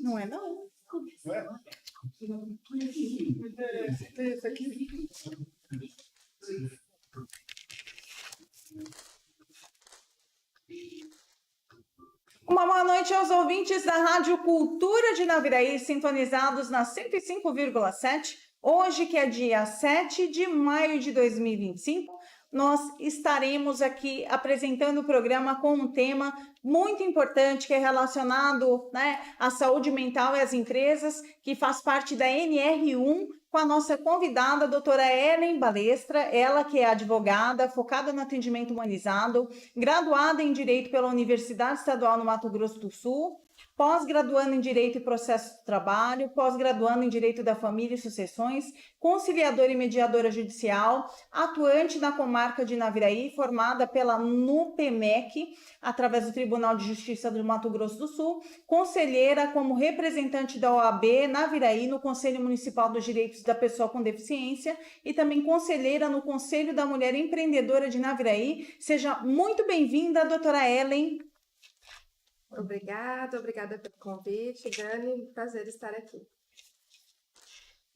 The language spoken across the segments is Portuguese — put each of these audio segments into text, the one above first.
Não é, não? Não é? Esse aqui. Uma boa noite aos ouvintes da Rádio Cultura de Naviraí, sintonizados na 105,7. Hoje, que é dia 7 de maio de 2025, nós estaremos aqui apresentando o programa com um tema muito importante que é relacionado, à saúde mental e às empresas, que faz parte da NR1, com a nossa convidada, a doutora Ellen Balestra, ela que é advogada, focada no atendimento humanizado, graduada em Direito pela Universidade Estadual no Mato Grosso do Sul, pós-graduando em Direito e Processo do Trabalho, pós-graduando em Direito da Família e Sucessões, conciliadora e mediadora judicial, atuante na comarca de Naviraí, formada pela NUPEMEC, através do Tribunal de Justiça do Mato Grosso do Sul, conselheira como representante da OAB Naviraí no Conselho Municipal dos Direitos da Pessoa com Deficiência e também conselheira no Conselho da Mulher Empreendedora de Naviraí. Seja muito bem-vinda, doutora Ellen. Obrigada pelo convite, Dani, prazer estar aqui.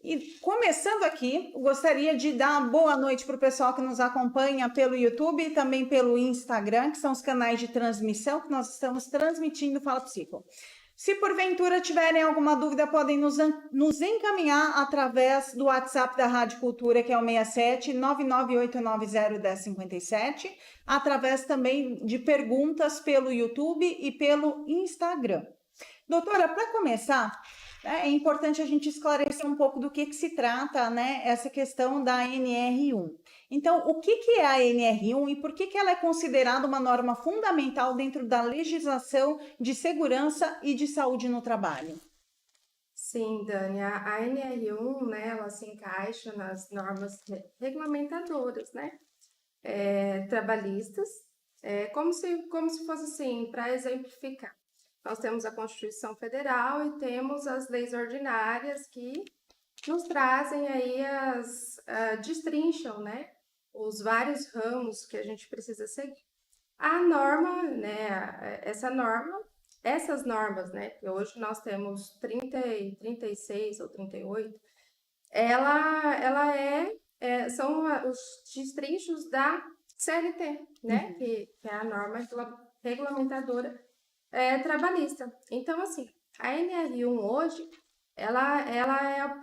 E começando aqui, gostaria de dar uma boa noite para o pessoal que nos acompanha pelo YouTube e também pelo Instagram, que são os canais de transmissão que nós estamos transmitindo Fala Psico. Se porventura tiverem alguma dúvida, podem nos encaminhar através do WhatsApp da Rádio Cultura, que é o 67 99890 1057, através também de perguntas pelo YouTube e pelo Instagram. Doutora, para começar, é importante a gente esclarecer um pouco do que se trata, essa questão da NR1. Então, o que é a NR1 e por que ela é considerada uma norma fundamental dentro da legislação de segurança e de saúde no trabalho? Sim, Dani, a NR1, ela se encaixa nas normas regulamentadoras, trabalhistas, como se fosse assim, para exemplificar. Nós temos a Constituição Federal e temos as leis ordinárias que nos trazem aí destrincham, os vários ramos que a gente precisa seguir. A norma, essas normas, que hoje nós temos 30, 36 ou 38, são os destrinchos da CLT, que é a norma regulamentadora trabalhista. Então, assim, a NR1 hoje, ela é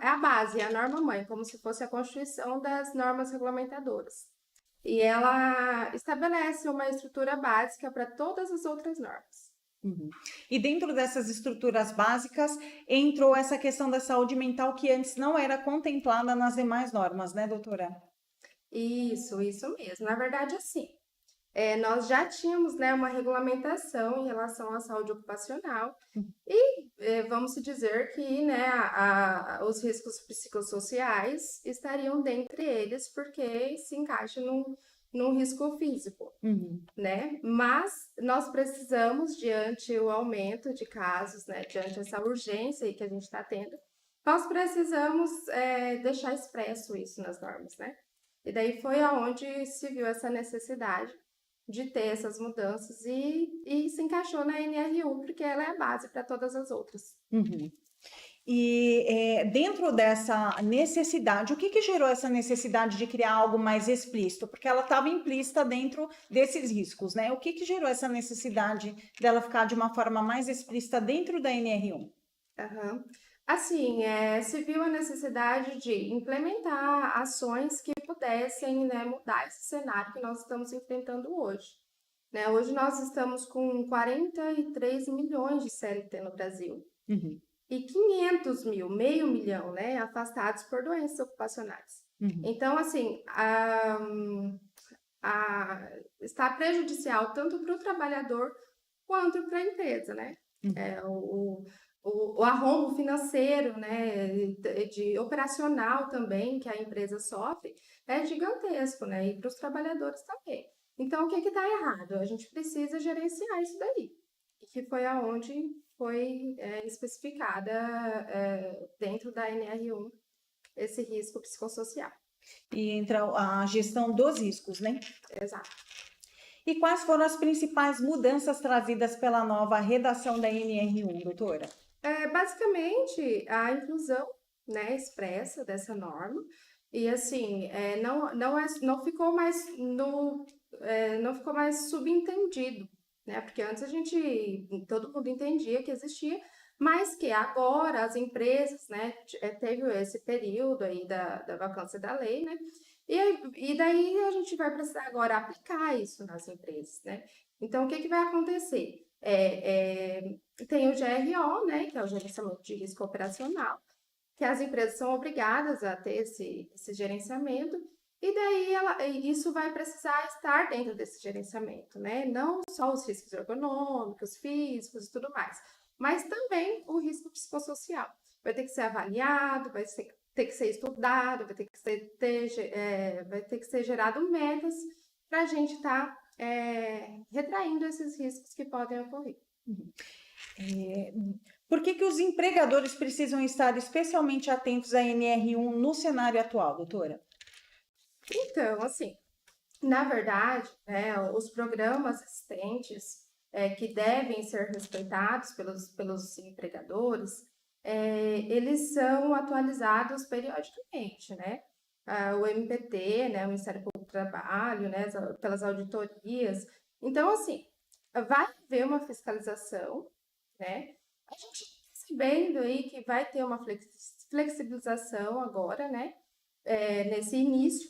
a base, é a norma-mãe, como se fosse a constituição das normas regulamentadoras. E ela estabelece uma estrutura básica para todas as outras normas. Uhum. E dentro dessas estruturas básicas, entrou essa questão da saúde mental que antes não era contemplada nas demais normas, né, doutora? Isso mesmo. Na verdade, assim, nós já tínhamos uma regulamentação em relação à saúde ocupacional e vamos dizer que os riscos psicossociais estariam dentre eles porque se encaixa num risco físico, Mas nós precisamos, diante o aumento de casos, diante essa urgência aí que a gente está tendo, nós precisamos deixar expresso isso nas normas, E daí foi aonde se viu essa necessidade de ter essas mudanças e se encaixou na NR1, porque ela é a base para todas as outras. Uhum. E dentro dessa necessidade, o que gerou essa necessidade de criar algo mais explícito? Porque ela estava implícita dentro desses riscos, O que gerou essa necessidade dela ficar de uma forma mais explícita dentro da NR1? Uhum. Assim, se viu a necessidade de implementar ações que pudessem mudar esse cenário que nós estamos enfrentando hoje. Hoje nós estamos com 43 milhões de CLT no Brasil. Uhum. E 500 mil, meio milhão, afastados por doenças ocupacionais. Uhum. Então, assim, está prejudicial tanto para o trabalhador quanto para a empresa, Uhum. O arrombo financeiro, de operacional também que a empresa sofre é gigantesco, e para os trabalhadores também. Então, o que está errado? A gente precisa gerenciar isso daí, que foi aonde foi especificada dentro da NR1 esse risco psicossocial. E entra a gestão dos riscos, Exato. E quais foram as principais mudanças trazidas pela nova redação da NR1, doutora? Basicamente, a inclusão, né, expressa dessa norma, e assim, não ficou mais não ficou mais subentendido, né? Porque antes todo mundo entendia que existia, mas que agora as empresas, né, teve esse período aí da vacância da lei, né? E daí a gente vai precisar agora aplicar isso nas empresas, né? Então, o que que vai acontecer? Tem o GRO, né, que é o gerenciamento de risco operacional, que as empresas são obrigadas a ter esse gerenciamento, e daí isso vai precisar estar dentro desse gerenciamento, né? Não só os riscos ergonômicos, físicos e tudo mais, mas também o risco psicossocial. Vai ter que ser avaliado, ter que ser estudado, vai ter que ser gerado metas para a gente estar retraindo esses riscos que podem ocorrer. Por que os empregadores precisam estar especialmente atentos à NR1 no cenário atual, doutora? Então, assim, na verdade, né, os programas existentes que devem ser respeitados pelos empregadores, eles são atualizados periodicamente, né? O MPT, né, o Ministério Público do Trabalho, né, pelas auditorias. Então, assim, vai haver uma fiscalização, né? A gente está percebendo aí que vai ter uma flexibilização agora, né? Nesse início,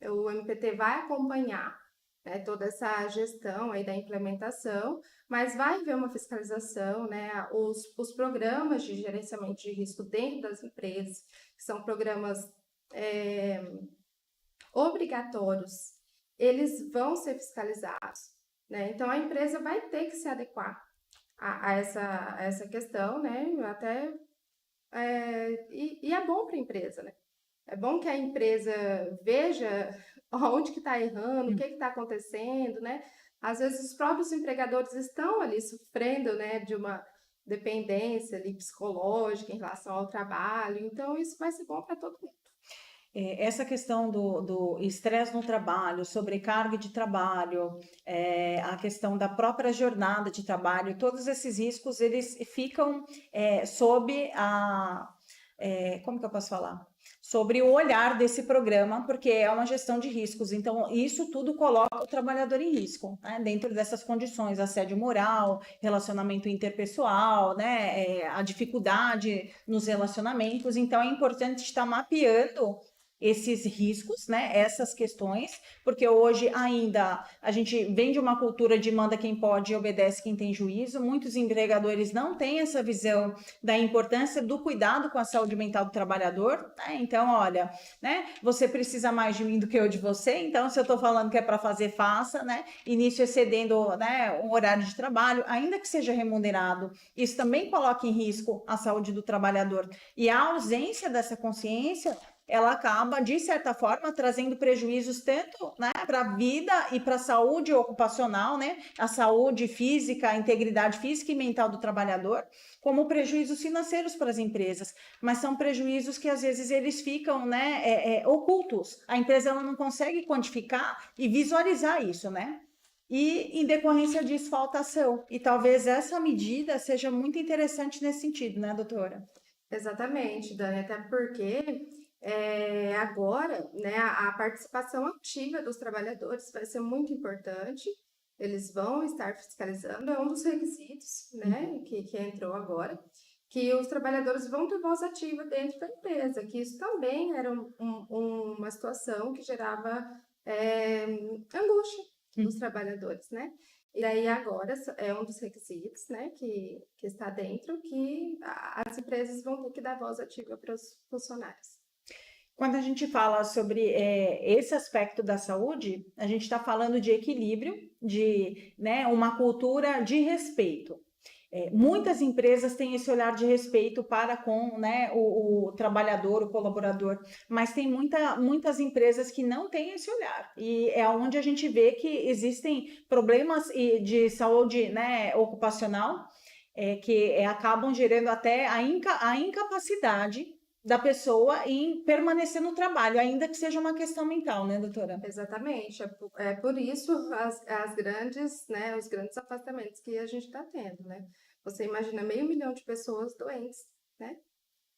o MPT vai acompanhar, né, toda essa gestão aí da implementação, mas vai haver uma fiscalização, né? Os programas de gerenciamento de risco dentro das empresas, que são programas obrigatórios, eles vão ser fiscalizados, né? Então a empresa vai ter que se adequar a essa questão, né? E é bom para a empresa, né? É bom que a empresa veja onde que está errando, o que está acontecendo, né? Às vezes os próprios empregadores estão ali sofrendo, né, de uma dependência ali, psicológica em relação ao trabalho, então isso vai ser bom para todo mundo. Essa questão do estresse no trabalho, sobrecarga de trabalho, a questão da própria jornada de trabalho, todos esses riscos, eles ficam sob como que eu posso falar? Sobre o olhar desse programa, porque é uma gestão de riscos. Então, isso tudo coloca o trabalhador em risco, né? Dentro dessas condições, assédio moral, relacionamento interpessoal, né? A dificuldade nos relacionamentos. Então, é importante estar mapeando esses riscos, né, essas questões, porque hoje ainda a gente vem de uma cultura de manda quem pode e obedece quem tem juízo. Muitos empregadores não têm essa visão da importância do cuidado com a saúde mental do trabalhador, né? Então, olha, né, você precisa mais de mim do que eu de você, então se eu estou falando que é para fazer, faça, né? Início excedendo, né, um horário de trabalho, ainda que seja remunerado, isso também coloca em risco a saúde do trabalhador. E a ausência dessa consciência, ela acaba, de certa forma, trazendo prejuízos tanto, né, para a vida e para a saúde ocupacional, né, a saúde física, a integridade física e mental do trabalhador, como prejuízos financeiros para as empresas. Mas são prejuízos que, às vezes, eles ficam, né, ocultos. A empresa ela não consegue quantificar e visualizar isso, né? E, em decorrência disso, falta ação. E talvez essa medida seja muito interessante nesse sentido, né, doutora? Exatamente, Dani, até porque agora, né, a participação ativa dos trabalhadores vai ser muito importante. Eles vão estar fiscalizando, é um dos requisitos, né, que entrou agora, que os trabalhadores vão ter voz ativa dentro da empresa, que isso também era uma situação que gerava angústia dos trabalhadores, né? E aí agora é um dos requisitos, né, que está dentro, que as empresas vão ter que dar voz ativa para os funcionários. Quando a gente fala sobre esse aspecto da saúde, a gente está falando de equilíbrio, de, né, uma cultura de respeito. Muitas empresas têm esse olhar de respeito para com, né, o trabalhador, o colaborador, mas tem muitas empresas que não têm esse olhar. E é onde a gente vê que existem problemas de saúde, né, ocupacional, que acabam gerando até a incapacidade da pessoa em permanecer no trabalho, ainda que seja uma questão mental, né, doutora? Exatamente. É por isso as grandes, né, os grandes afastamentos que a gente está tendo, né? Você imagina 500.000 de pessoas doentes, né?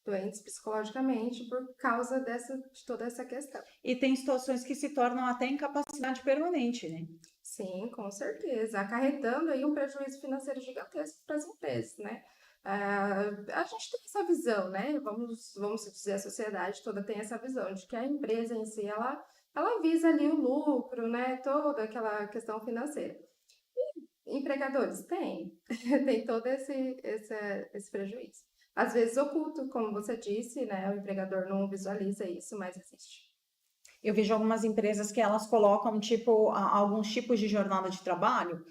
Doentes psicologicamente por causa de toda essa questão. E tem situações que se tornam até incapacidade permanente, né? Sim, com certeza, acarretando aí um prejuízo financeiro gigantesco para as empresas, né? A gente tem essa visão, né? Vamos dizer, a sociedade toda tem essa visão de que a empresa em si, ela visa ali o lucro, né? Toda aquela questão financeira. Empregadores têm, tem todo esse prejuízo. Às vezes oculto, como você disse, né? O empregador não visualiza isso, mas existe. Eu vejo algumas empresas que elas colocam tipo alguns tipos de jornada de trabalho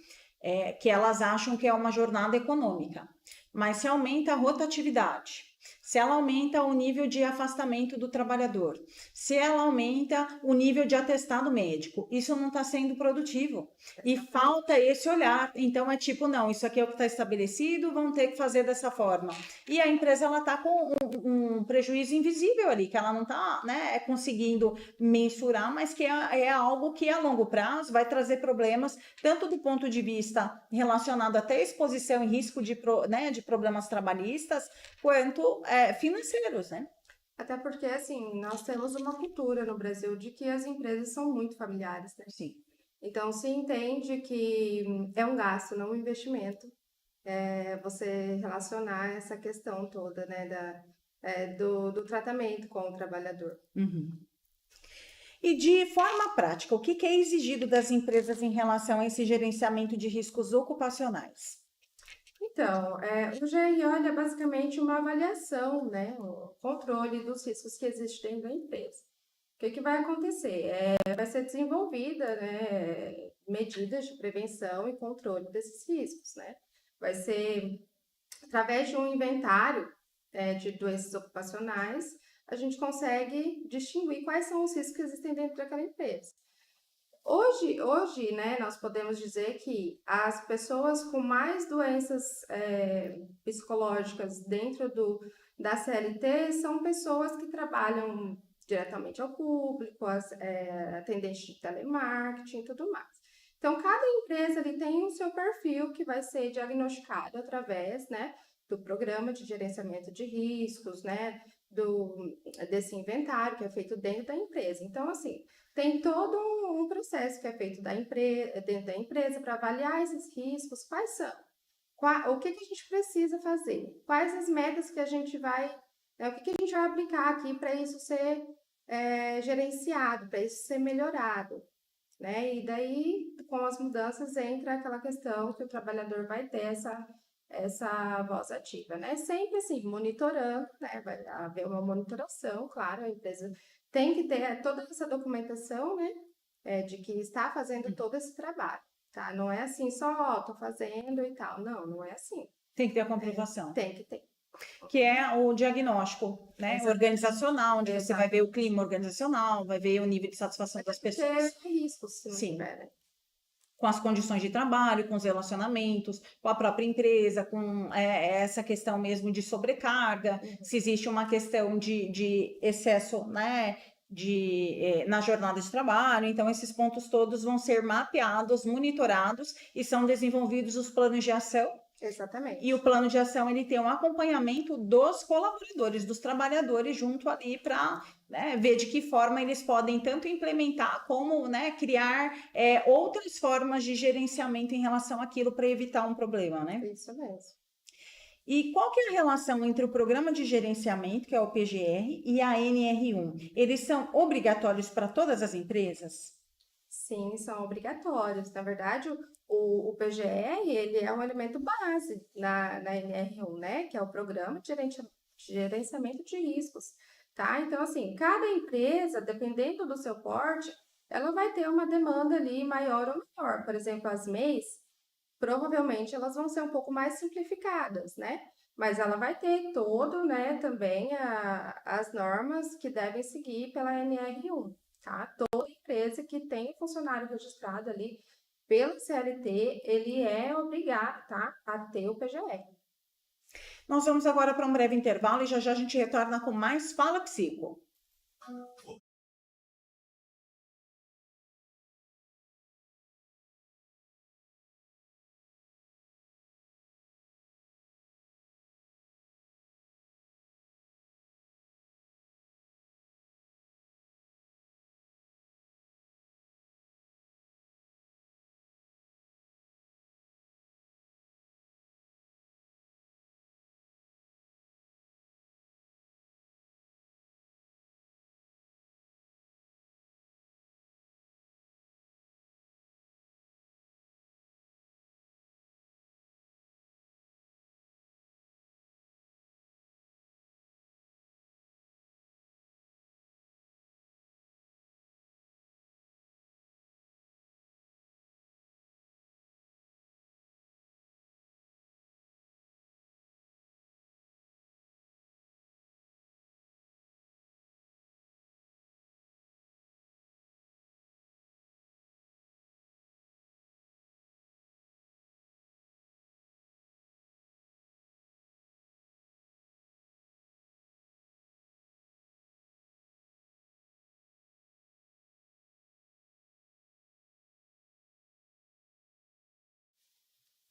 que elas acham que é uma jornada econômica, mas se aumenta a rotatividade, se ela aumenta o nível de afastamento do trabalhador, se ela aumenta o nível de atestado médico, isso não está sendo produtivo e falta esse olhar. Então é tipo, não, isso aqui é o que está estabelecido, vão ter que fazer dessa forma. E a empresa ela está com um prejuízo invisível ali, que ela não está, né, conseguindo mensurar, mas que é algo que a longo prazo vai trazer problemas, tanto do ponto de vista relacionado até à exposição e risco né, de problemas trabalhistas, quanto financeiros, né? Até porque, assim, nós temos uma cultura no Brasil de que as empresas são muito familiares, né? Sim. Então, se entende que é um gasto, não um investimento, você relacionar essa questão toda, né, do tratamento com o trabalhador. Uhum. E de forma prática, o que é exigido das empresas em relação a esse gerenciamento de riscos ocupacionais? Então, o GRI é basicamente uma avaliação, né, o controle dos riscos que existem dentro da empresa. O que vai acontecer? Vai ser desenvolvida, né, medidas de prevenção e controle desses riscos, né? Vai ser através de um inventário de doenças ocupacionais, a gente consegue distinguir quais são os riscos que existem dentro daquela empresa. Hoje, né, nós podemos dizer que as pessoas com mais doenças psicológicas dentro da CLT são pessoas que trabalham diretamente ao público, atendentes de telemarketing e tudo mais. Então, cada empresa ali tem o seu perfil que vai ser diagnosticado através, né, do programa de gerenciamento de riscos, né, desse inventário que é feito dentro da empresa. Então, assim, tem todo um processo que é feito dentro da empresa para avaliar esses riscos, quais são, o que a gente precisa fazer, quais as metas que a gente vai, o que a gente vai aplicar aqui para isso ser gerenciado, para isso ser melhorado, né? E daí, com as mudanças, entra aquela questão que o trabalhador vai ter essa voz ativa, né? Sempre assim, monitorando, né? Vai haver uma monitoração, claro, a empresa tem que ter toda essa documentação, né? De que está fazendo todo esse trabalho, tá? Não é assim só, ó, tô fazendo e tal. Não, não é assim. Tem que ter a comprovação. Tem que ter. Que é o diagnóstico, né, organizacional, onde você vai ver o Exatamente. clima organizacional, vai ver o nível de satisfação das pessoas. Ter riscos, se não Sim. tiver, né? Com as condições de trabalho, com os relacionamentos, com a própria empresa, com essa questão mesmo de sobrecarga, se existe uma questão de excesso, né, na jornada de trabalho. Então, esses pontos todos vão ser mapeados, monitorados e são desenvolvidos os planos de ação. Exatamente. E o plano de ação ele tem um acompanhamento dos colaboradores, dos trabalhadores junto ali para, né, ver de que forma eles podem tanto implementar como, né, criar outras formas de gerenciamento em relação àquilo para evitar um problema, né? Isso mesmo. E qual que é a relação entre o programa de gerenciamento, que é o PGR, e a NR1? Eles são obrigatórios para todas as empresas? Sim, são obrigatórios. Na verdade, o PGR, ele é um elemento base na NR1, né? Que é o Programa de Gerenciamento de Riscos, tá? Então, assim, cada empresa, dependendo do seu porte, ela vai ter uma demanda ali maior ou menor. Por exemplo, as MEIs, provavelmente elas vão ser um pouco mais simplificadas, né? Mas ela vai ter todo, né, também as normas que devem seguir pela NR1, tá? Toda empresa que tem funcionário registrado ali pelo CLT, ele é obrigado, tá, a ter o PGR. Nós vamos agora para um breve intervalo e já já a gente retorna com mais Fala Psico.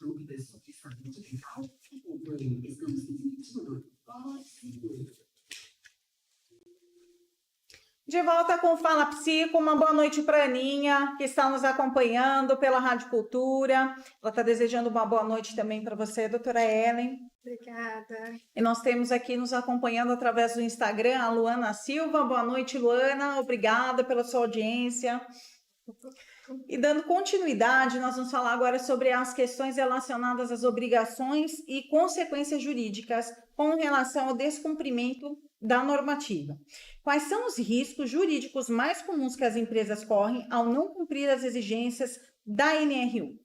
Dúvidas sobre saúde mental? Estamos transmitindo. De volta com Fala Psico, uma boa noite para a Aninha, que está nos acompanhando pela Rádio Cultura. Ela está desejando uma boa noite também para você, doutora Ellen. Obrigada. E nós temos aqui nos acompanhando através do Instagram a Luana Silva. Boa noite, Luana. Obrigada pela sua audiência. E dando continuidade, nós vamos falar agora sobre as questões relacionadas às obrigações e consequências jurídicas com relação ao descumprimento da normativa. Quais são os riscos jurídicos mais comuns que as empresas correm ao não cumprir as exigências da NR1?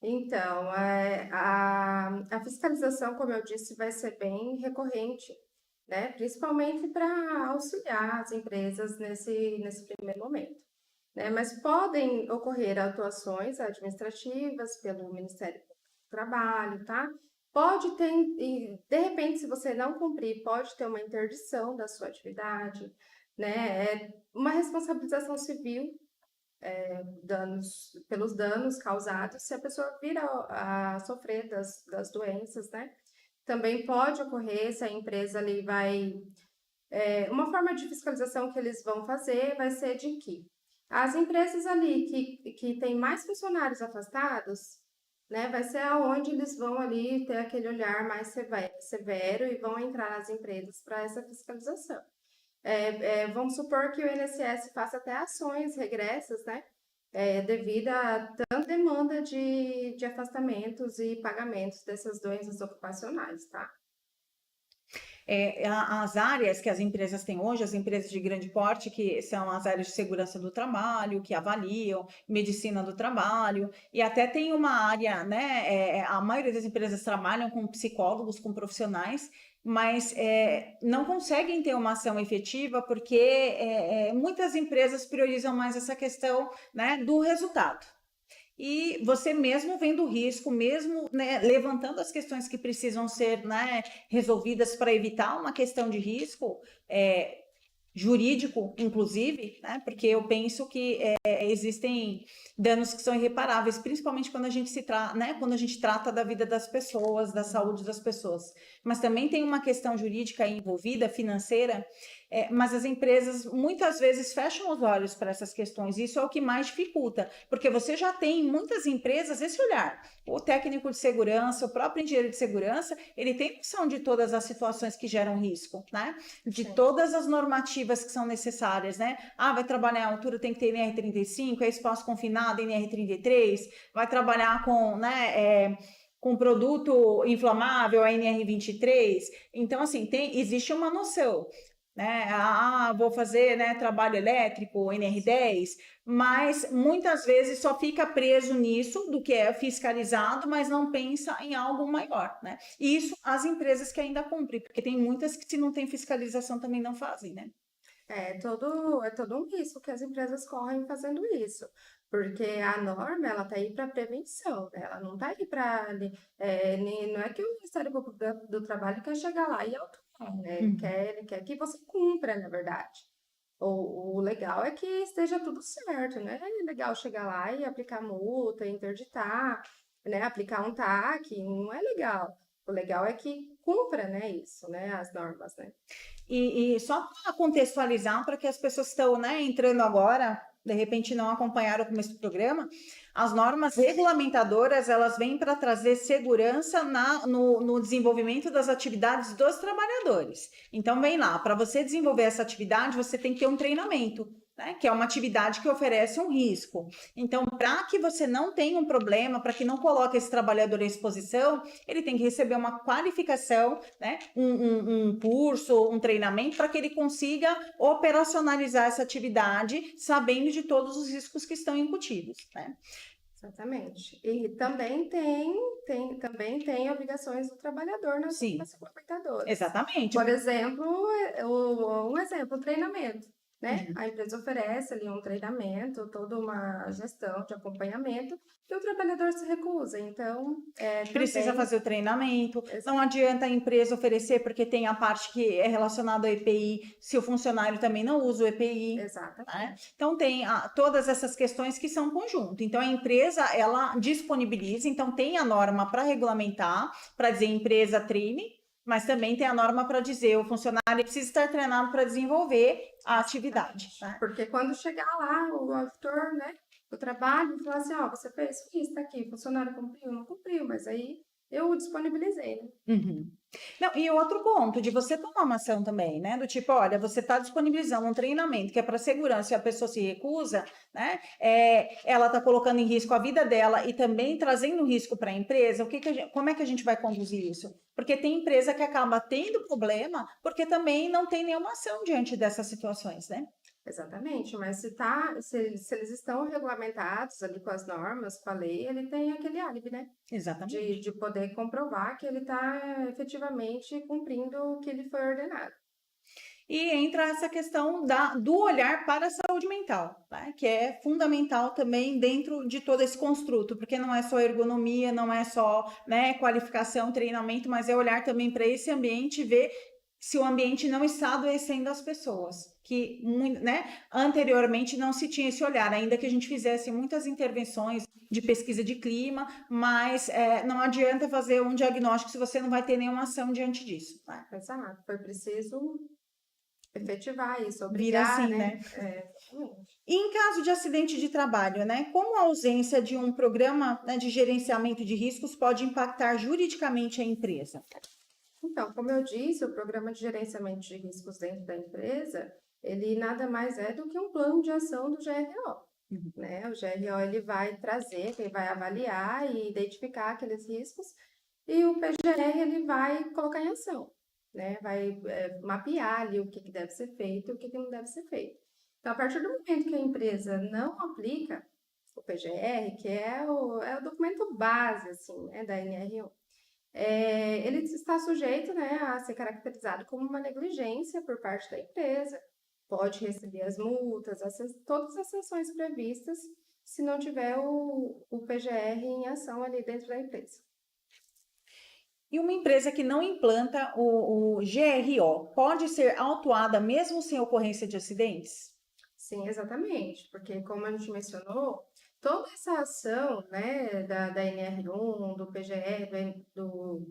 Então, a fiscalização, como eu disse, vai ser bem recorrente, né? Principalmente para auxiliar as empresas nesse primeiro momento, né? Mas podem ocorrer atuações administrativas pelo Ministério do Trabalho, tá? Pode ter, de repente, se você não cumprir, pode ter uma interdição da sua atividade, né? Uma responsabilização civil pelos danos causados se a pessoa vir a sofrer das doenças, né? Também pode ocorrer se a empresa ali vai... uma forma de fiscalização que eles vão fazer vai ser de que as empresas ali que têm mais funcionários afastados, né, vai ser aonde eles vão ali ter aquele olhar mais severo e vão entrar nas empresas para essa fiscalização. Vamos supor que o INSS faça até ações regressas, né, devido a tanta demanda de afastamentos e pagamentos dessas doenças ocupacionais, tá? As áreas que as empresas têm hoje, as empresas de grande porte, que são as áreas de segurança do trabalho, que avaliam, medicina do trabalho, e até tem uma área, né? A maioria das empresas trabalham com psicólogos, com profissionais, mas não conseguem ter uma ação efetiva porque muitas empresas priorizam mais essa questão, né, do resultado. E você mesmo vendo o risco, mesmo, né, levantando as questões que precisam ser, né, resolvidas para evitar uma questão de risco, jurídico, inclusive, né, porque eu penso que existem danos que são irreparáveis, principalmente quando a gente né, quando a gente trata da vida das pessoas, da saúde das pessoas. Mas também tem uma questão jurídica envolvida, financeira, mas as empresas muitas vezes fecham os olhos para essas questões. Isso é o que mais dificulta, porque você já tem em muitas empresas esse olhar. O técnico de segurança, o próprio engenheiro de segurança, ele tem noção de todas as situações que geram risco, né? De todas as normativas que são necessárias, né? Vai trabalhar à altura, tem que ter NR35, espaço confinado, NR33, vai trabalhar com, né, com produto inflamável, a NR23. Então, assim, existe uma noção, né? Vou fazer, né, trabalho elétrico, NR10, mas muitas vezes só fica preso nisso, do que é fiscalizado, mas não pensa em algo maior, né? E isso as empresas que ainda cumprem, porque tem muitas que, se não tem fiscalização, também não fazem, né? É todo um risco que as empresas correm fazendo isso. Porque a norma, ela tá aí para prevenção, né? Ela não tá aí para... não é que o Ministério Público do Trabalho quer chegar lá e autuar, né? Ele quer que você cumpra, na verdade. O legal é que esteja tudo certo, né? É legal chegar lá e aplicar multa, interditar, né? Aplicar um TAC, não é legal. O legal é que cumpra, né, isso, né? As normas, né? E só para contextualizar, para que as pessoas que estão, né, entrando agora, de repente não acompanharam o começo do programa, as normas regulamentadoras, elas vêm para trazer segurança no desenvolvimento das atividades dos trabalhadores. Então, vem lá, para você desenvolver essa atividade, você tem que ter um treinamento, né, que é uma atividade que oferece um risco. Então, para que você não tenha um problema, para que não coloque esse trabalhador em exposição, ele tem que receber uma qualificação, né, um curso, um treinamento, para que ele consiga operacionalizar essa atividade, sabendo de todos os riscos que estão incutidos, né? Exatamente. E também tem obrigações do trabalhador nas Sim, normas regulamentadoras. exatamente. Por exemplo, um exemplo, o treinamento, né? A empresa oferece ali um treinamento, toda uma gestão de acompanhamento, e o trabalhador se recusa. Então, Precisa também... fazer o treinamento, não adianta a empresa oferecer, porque tem a parte que é relacionada ao EPI, se o funcionário também não usa o EPI. Exatamente. Né? Então, tem todas essas questões que são conjunto. Então, a empresa, ela disponibiliza, então tem a norma para regulamentar, para dizer empresa treine, mas também tem a norma para dizer o funcionário precisa estar treinado para desenvolver a atividade. Né? Porque quando chegar lá, o auditor, né, do trabalho, falar assim, ó, você fez isso, tá aqui, o funcionário cumpriu, não cumpriu, mas aí eu disponibilizei, né? Não, e outro ponto, de você tomar uma ação também, né? Do tipo, olha, você está disponibilizando um treinamento que é para segurança e a pessoa se recusa, né? Ela está colocando em risco a vida dela e também trazendo risco para a empresa. Como é que a gente vai conduzir isso? Porque tem empresa que acaba tendo problema porque também não tem nenhuma ação diante dessas situações, né? Exatamente, mas se eles estão regulamentados ali com as normas, com a lei, ele tem aquele álibi, né? Exatamente. De poder comprovar que ele está efetivamente cumprindo o que lhe foi ordenado. E entra essa questão do olhar para a saúde mental, né? Que é fundamental também dentro de todo esse construto, porque não é só ergonomia, não é só, né, qualificação, treinamento, mas é olhar também para esse ambiente e ver se o ambiente não está adoecendo as pessoas, que, né, anteriormente não se tinha esse olhar, ainda que a gente fizesse muitas intervenções de pesquisa de clima, mas não adianta fazer um diagnóstico se você não vai ter nenhuma ação diante disso. Né? Exato, foi preciso efetivar isso, Vira obrigar, assim, né? Exatamente. E em caso de acidente de trabalho, né? Como a ausência de um programa, né, de gerenciamento de riscos pode impactar juridicamente a empresa? Então, como eu disse, o programa de gerenciamento de riscos dentro da empresa, ele nada mais é do que um plano de ação do GRO. Né? O GRO ele vai trazer, ele vai avaliar e identificar aqueles riscos, e o PGR ele vai colocar em ação, né? Vai mapear ali o que deve ser feito e o que não deve ser feito. Então, a partir do momento que a empresa não aplica o PGR, que é o documento base assim, né, da NR1, ele está sujeito, né, a ser caracterizado como uma negligência por parte da empresa, pode receber as multas, todas as sanções previstas se não tiver o PGR em ação ali dentro da empresa. E uma empresa que não implanta o GRO pode ser autuada mesmo sem ocorrência de acidentes? Sim, exatamente, porque como a gente mencionou, toda essa ação, né, da NR1, do PGR, do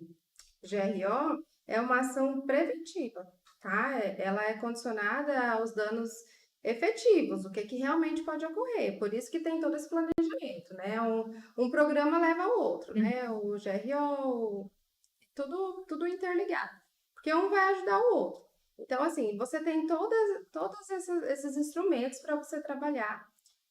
GRO, é uma ação preventiva, tá? Ela é condicionada aos danos efetivos, o que realmente pode ocorrer. Por isso que tem todo esse planejamento, né? Um programa leva ao outro, né? O GRO, tudo interligado, porque um vai ajudar o outro. Então, assim, você tem todos esses instrumentos para você trabalhar.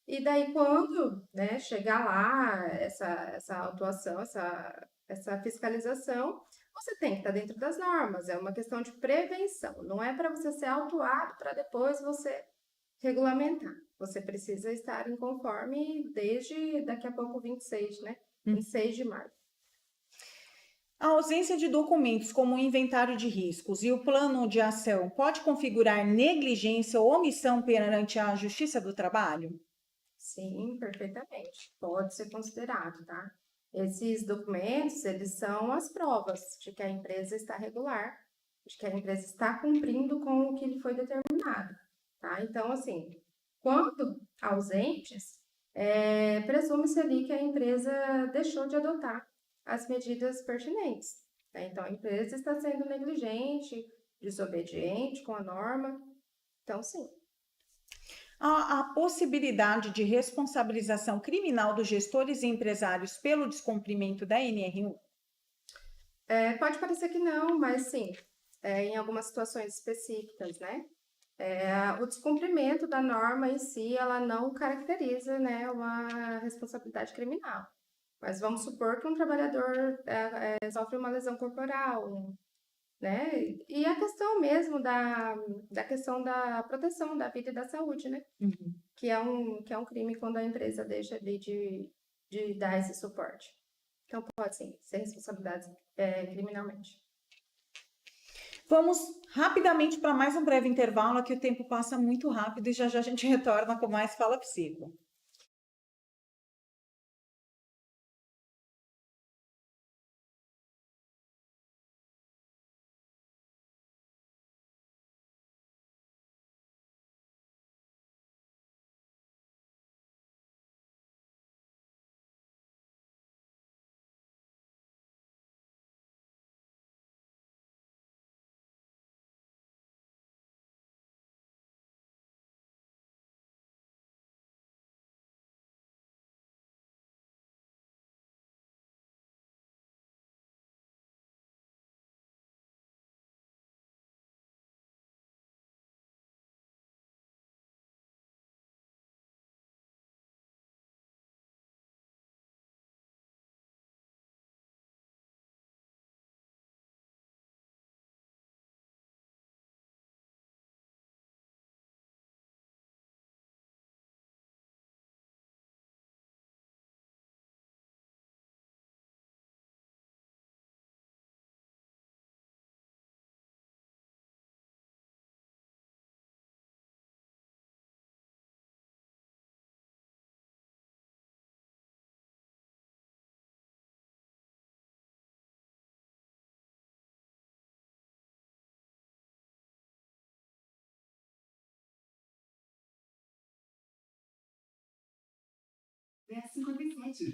E daí, quando, né, chegar lá essa autuação, essa fiscalização, você tem que estar dentro das normas. É uma questão de prevenção. Não é para você ser autuado para depois você regulamentar. Você precisa estar em conforme desde daqui a pouco 26, né? 26 de maio. A ausência de documentos como o inventário de riscos e o plano de ação pode configurar negligência ou omissão perante a Justiça do Trabalho? Sim, perfeitamente. Pode ser considerado, tá? Esses documentos, eles são as provas de que a empresa está regular, de que a empresa está cumprindo com o que lhe foi determinado, tá? Então, assim, quando ausentes, presume-se ali que a empresa deixou de adotar as medidas pertinentes, tá? Então, a empresa está sendo negligente, desobediente com a norma. Então, sim. A possibilidade de responsabilização criminal dos gestores e empresários pelo descumprimento da NR1? Pode parecer que não, mas sim, em algumas situações específicas, né? O descumprimento da norma em si, ela não caracteriza, né, uma responsabilidade criminal. Mas vamos supor que um trabalhador sofre uma lesão corporal, né? E a questão mesmo da questão da proteção da vida e da saúde, né? Uhum. Que é um crime quando a empresa deixa ali de dar esse suporte. Então, pode sim ser responsabilidade criminalmente. Vamos rapidamente para mais um breve intervalo, que o tempo passa muito rápido e já já a gente retorna com mais Fala Psico. É 57.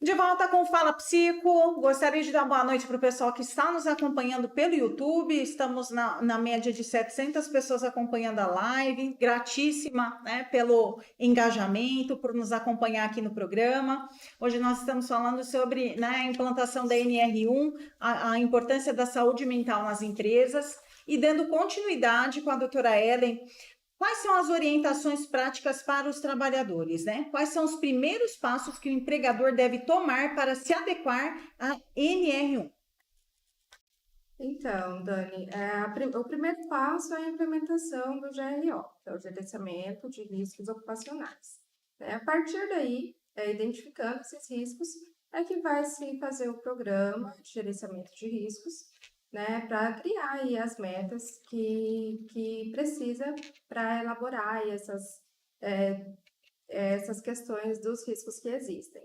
De volta com Fala Psico, gostaria de dar boa noite para o pessoal que está nos acompanhando pelo YouTube, estamos na média de 700 pessoas acompanhando a live, gratíssima, né, pelo engajamento, por nos acompanhar aqui no programa. Hoje nós estamos falando sobre, né, a implantação da NR1, a importância da saúde mental nas empresas, e dando continuidade com a doutora Ellen. Quais são as orientações práticas para os trabalhadores, né? Quais são os primeiros passos que o empregador deve tomar para se adequar à NR1? Então, Dani, o primeiro passo é a implementação do GRO, que é o Gerenciamento de Riscos Ocupacionais. A partir daí, identificando esses riscos, é que vai se fazer o programa de gerenciamento de riscos, né, para criar aí as metas que precisa para elaborar aí essas questões dos riscos que existem.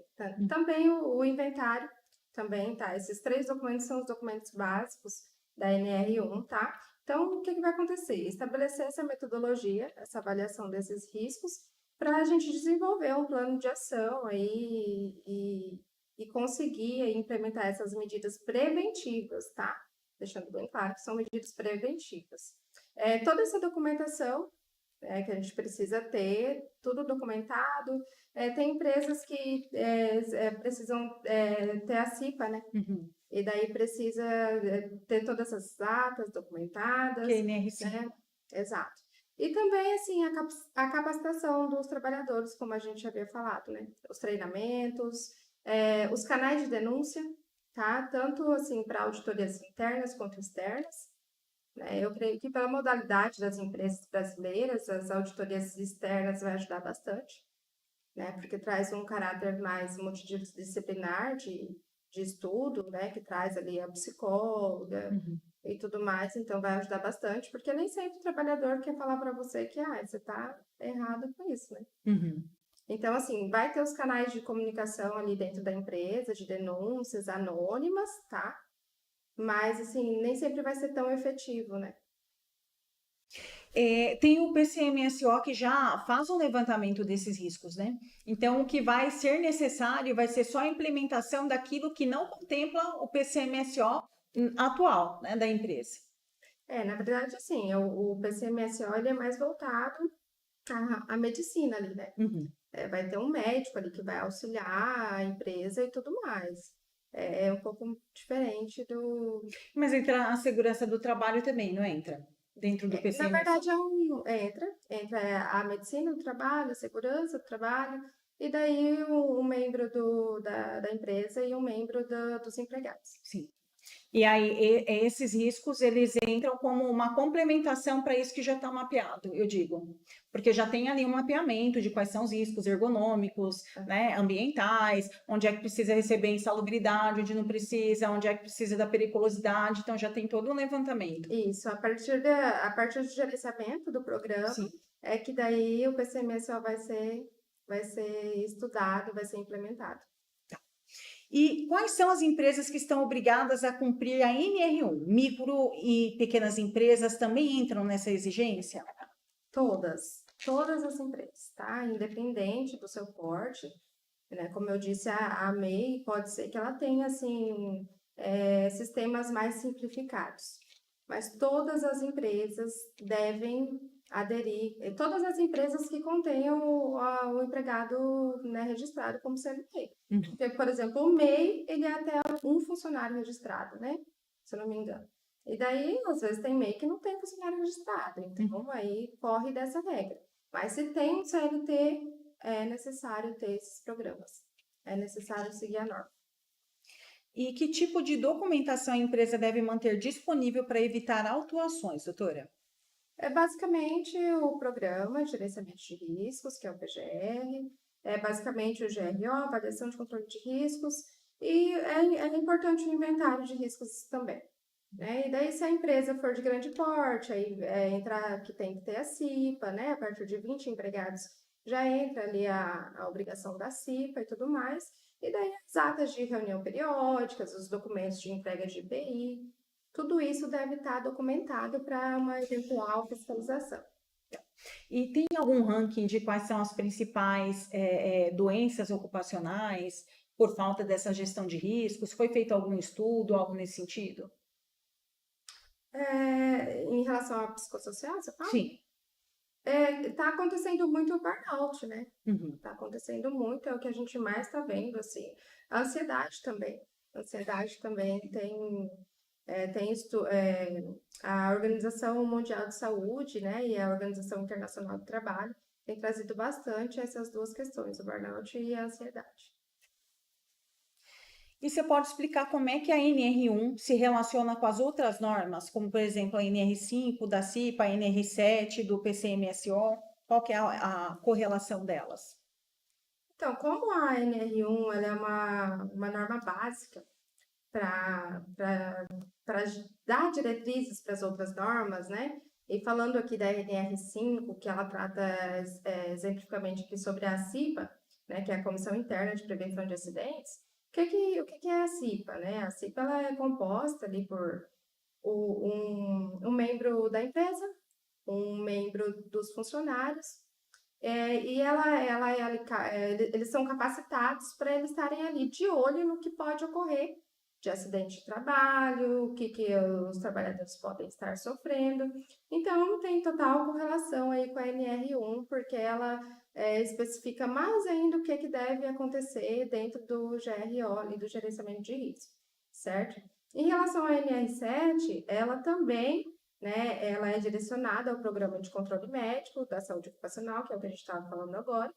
Também o inventário, também, tá? Esses 3 documentos são os documentos básicos da NR1, tá? Então, o que vai acontecer? Estabelecer essa metodologia, essa avaliação desses riscos, para a gente desenvolver um plano de ação aí e conseguir aí, implementar essas medidas preventivas, tá? Deixando bem claro que são medidas preventivas. Toda essa documentação que a gente precisa ter tudo documentado. Tem empresas que precisam ter a CIPA, né? Uhum. E daí precisa ter todas essas atas documentadas. Que é NR5. Né? Exato. E também, assim, a capacitação dos trabalhadores, como a gente já havia falado, né? Os treinamentos, os canais de denúncia, tá? Tanto, assim, para auditorias internas quanto externas. Eu creio que pela modalidade das empresas brasileiras, as auditorias externas vai ajudar bastante, né? Porque traz um caráter mais multidisciplinar de de estudo, né, que traz ali a psicóloga Uhum. e tudo mais, então vai ajudar bastante, porque nem sempre o trabalhador quer falar para você que você está errado com isso, né? Uhum. Então, assim, vai ter os canais de comunicação ali dentro da empresa, de denúncias anônimas, tá? Mas, assim, nem sempre vai ser tão efetivo, né? Tem o PCMSO que já faz um levantamento desses riscos, né? Então, o que vai ser necessário vai ser só a implementação daquilo que não contempla o PCMSO atual, né, da empresa. Na verdade, assim, o PCMSO ele é mais voltado à medicina ali, né? Uhum. Vai ter um médico ali que vai auxiliar a empresa e tudo mais. É um pouco diferente do. Mas entra a segurança do trabalho também, não entra? Dentro do Na PCMSO. verdade, entra a medicina do trabalho, a segurança do trabalho, e daí um membro da empresa e um membro dos empregados. Sim. E aí, esses riscos, eles entram como uma complementação para isso que já está mapeado, eu digo. Porque já tem ali um mapeamento de quais são os riscos ergonômicos, né, ambientais, onde é que precisa receber insalubridade, onde não precisa, onde é que precisa da periculosidade, então já tem todo um levantamento. Isso, a partir do gerenciamento do programa, Sim. é que daí o PCMSO vai ser estudado, vai ser implementado. E quais são as empresas que estão obrigadas a cumprir a NR1? Micro e pequenas empresas também entram nessa exigência? Todas as empresas, tá? Independente do seu porte, né? Como eu disse, a MEI pode ser que ela tenha, assim, sistemas mais simplificados, mas todas as empresas devem aderir, todas as empresas que contenham o empregado, né, registrado como CLT. Uhum. Porque, por exemplo, o MEI, ele é até um funcionário registrado, né? Se eu não me engano. E daí, às vezes, tem MEI que não tem funcionário registrado, então aí corre dessa regra. Mas se tem um CLT, é necessário ter esses programas. É necessário seguir a norma. E que tipo de documentação a empresa deve manter disponível para evitar autuações, doutora? É basicamente o programa de gerenciamento de riscos, que é o PGR, é basicamente o GRO, avaliação de controle de riscos, e é importante o inventário de riscos também. Né? E daí, se a empresa for de grande porte, aí entra que tem que ter a CIPA, né? A partir de 20 empregados já entra ali a obrigação da CIPA e tudo mais. E daí as atas de reunião periódicas, os documentos de entrega de IPI, tudo isso deve estar documentado para uma eventual fiscalização. E tem algum ranking de quais são as principais doenças ocupacionais por falta dessa gestão de riscos? Foi feito algum estudo, algo nesse sentido? Em relação ao psicossocial, você fala? Sim. Tá acontecendo muito o burnout, né? Uhum. Tá acontecendo muito, é o que a gente mais está vendo, assim. A ansiedade também. A ansiedade também a Organização Mundial de Saúde, né, e a Organização Internacional do Trabalho tem trazido bastante essas duas questões, o burnout e a ansiedade. E você pode explicar como é que a NR1 se relaciona com as outras normas, como, por exemplo, a NR5 da CIPA, a NR7 do PCMSO? Qual que é a correlação delas? Então, como a NR1 ela é uma norma básica para dar diretrizes para as outras normas, né? E falando aqui da NR5, que ela trata exemplificamente aqui sobre a CIPA, né, que é a Comissão Interna de Prevenção de Acidentes, o que é a CIPA, né? A CIPA ela é composta ali por um membro da empresa, um membro dos funcionários, e eles são capacitados para eles estarem ali de olho no que pode ocorrer de acidente de trabalho, o que os trabalhadores podem estar sofrendo. Então, tem total correlação aí com a NR1, porque ela especifica mais ainda o que deve acontecer dentro do GRO, ali, do gerenciamento de risco, certo? Em relação à NR7, ela também, né, ela é direcionada ao Programa de Controle Médico da Saúde Ocupacional, que é o que a gente estava falando agora,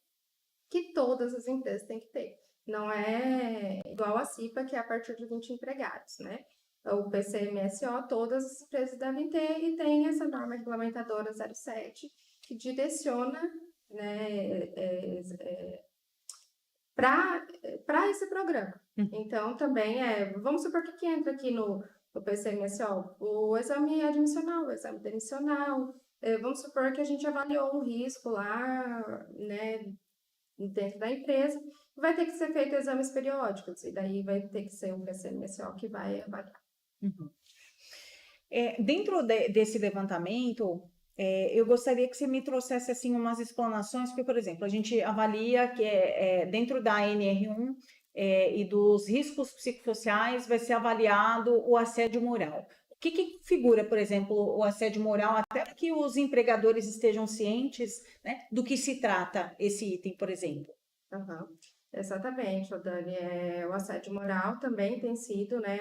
que todas as empresas têm que ter. Não é igual a CIPA, que é a partir de 20 empregados, né? O PCMSO, todas as empresas devem ter, e tem essa norma regulamentadora 07, que direciona, né, para esse programa. Então, também vamos supor que entra aqui no PCMSO, o exame admissional, o exame demissional, vamos supor que a gente avaliou um risco lá, né, dentro da empresa, vai ter que ser feito exames periódicos, e daí vai ter que ser o PCMSO que vai avaliar. Uhum. Dentro desse levantamento, eu gostaria que você me trouxesse assim umas explanações, porque, por exemplo, a gente avalia que dentro da NR1 e dos riscos psicossociais vai ser avaliado o assédio moral. O que figura, por exemplo, o assédio moral, até para que os empregadores estejam cientes, né, do que se trata esse item, por exemplo? Uhum. Exatamente, Dani. O assédio moral também tem sido, né,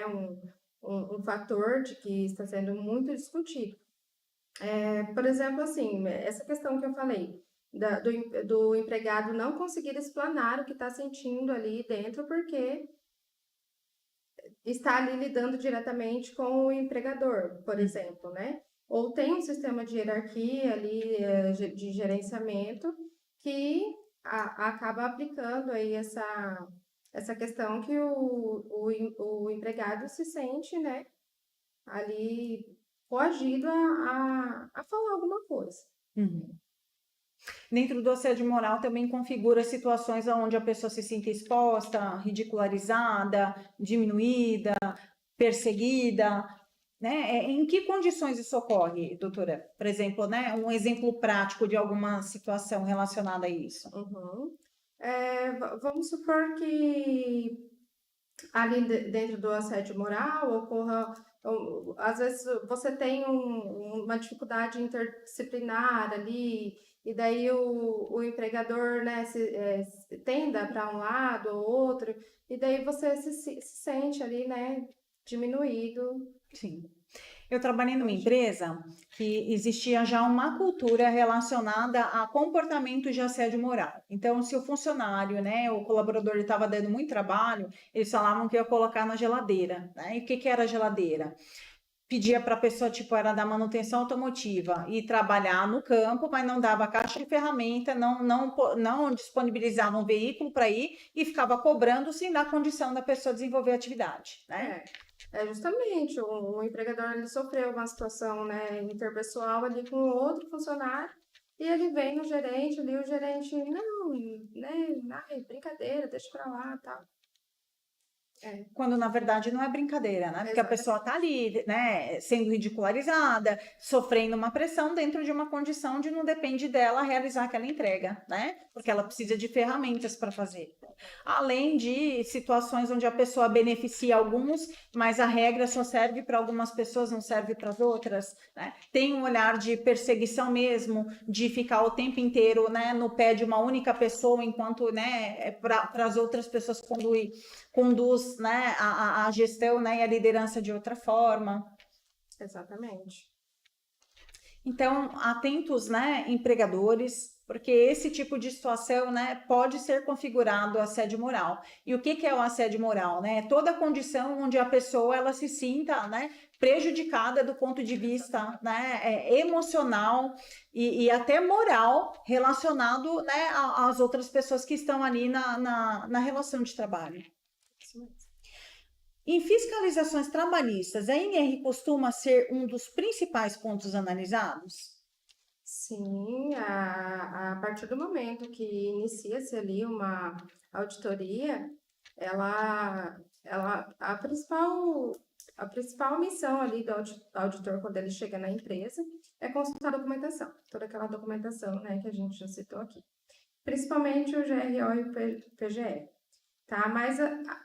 um fator de que está sendo muito discutido. Por exemplo, assim, essa questão que eu falei, do empregado não conseguir explanar o que está sentindo ali dentro, porque está ali lidando diretamente com o empregador, por exemplo, né? Ou tem um sistema de hierarquia ali, de gerenciamento, que acaba aplicando aí essa questão que o empregado se sente, né, ali coagido a falar alguma coisa. Uhum. Dentro do assédio moral também configura situações onde a pessoa se sinta exposta, ridicularizada, diminuída, perseguida, né? Em que condições isso ocorre, doutora? Por exemplo, né? Um exemplo prático de alguma situação relacionada a isso. Uhum. Vamos supor que ali dentro do assédio moral ocorra, às vezes você tem uma dificuldade interdisciplinar ali, e daí o empregador, né, tenda para um lado ou outro, e daí você se sente ali, né, diminuído. Sim. Eu trabalhei numa empresa que existia já uma cultura relacionada a comportamento de assédio moral. Então, se o funcionário, né, o colaborador estava dando muito trabalho, eles falavam que ia colocar na geladeira, né? E o que era a geladeira? Pedia para a pessoa, tipo, era da manutenção automotiva, e trabalhar no campo, mas não dava caixa de ferramenta, não disponibilizava um veículo para ir e ficava cobrando sem dar condição da pessoa desenvolver a atividade, né? Justamente, o empregador ele sofreu uma situação, né, interpessoal ali com outro funcionário, e ele vem no gerente ali, o gerente, não, né, ai, brincadeira, deixa pra lá, tal. Quando na verdade não é brincadeira, né? Porque a Exatamente. pessoa está ali, né, sendo ridicularizada, sofrendo uma pressão dentro de uma condição de não depende dela realizar aquela entrega, né? Porque ela precisa de ferramentas para fazer. Além de situações onde a pessoa beneficia alguns, mas a regra só serve para algumas pessoas, não serve para as outras, né? Tem um olhar de perseguição mesmo, de ficar o tempo inteiro, né, no pé de uma única pessoa, enquanto, né, para as outras pessoas conduz, né, a gestão, né, e a liderança de outra forma. Exatamente. Então, atentos, né, empregadores, porque esse tipo de situação, né, pode ser configurado assédio moral. E o que é o assédio moral, né? Toda condição onde a pessoa ela se sinta, né, prejudicada do ponto de vista, né, emocional e até moral relacionado, né, às outras pessoas que estão ali na relação de trabalho. Isso mesmo. Em fiscalizações trabalhistas, a NR costuma ser um dos principais pontos analisados? Sim, a partir do momento que inicia-se ali uma auditoria, a principal missão ali do auditor quando ele chega na empresa é consultar a documentação, toda aquela documentação, né, que a gente já citou aqui. Principalmente o GRO e o PGE, tá? Mas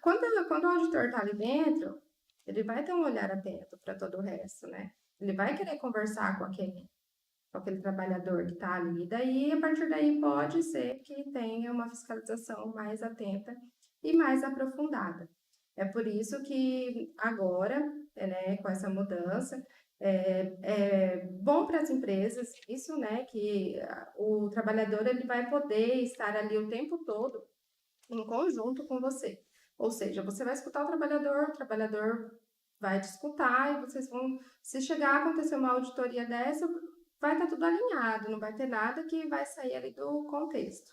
quando o auditor está ali dentro, ele vai ter um olhar atento para todo o resto, né? Ele vai querer conversar com aquele trabalhador que está ali. E daí, a partir daí, pode ser que tenha uma fiscalização mais atenta e mais aprofundada. É por isso que agora, né, com essa mudança, é bom para as empresas isso, né, que o trabalhador ele vai poder estar ali o tempo todo em conjunto com você. Ou seja, você vai escutar o trabalhador vai te escutar e vocês vão, se chegar a acontecer uma auditoria dessa, vai estar tudo alinhado, não vai ter nada que vai sair ali do contexto.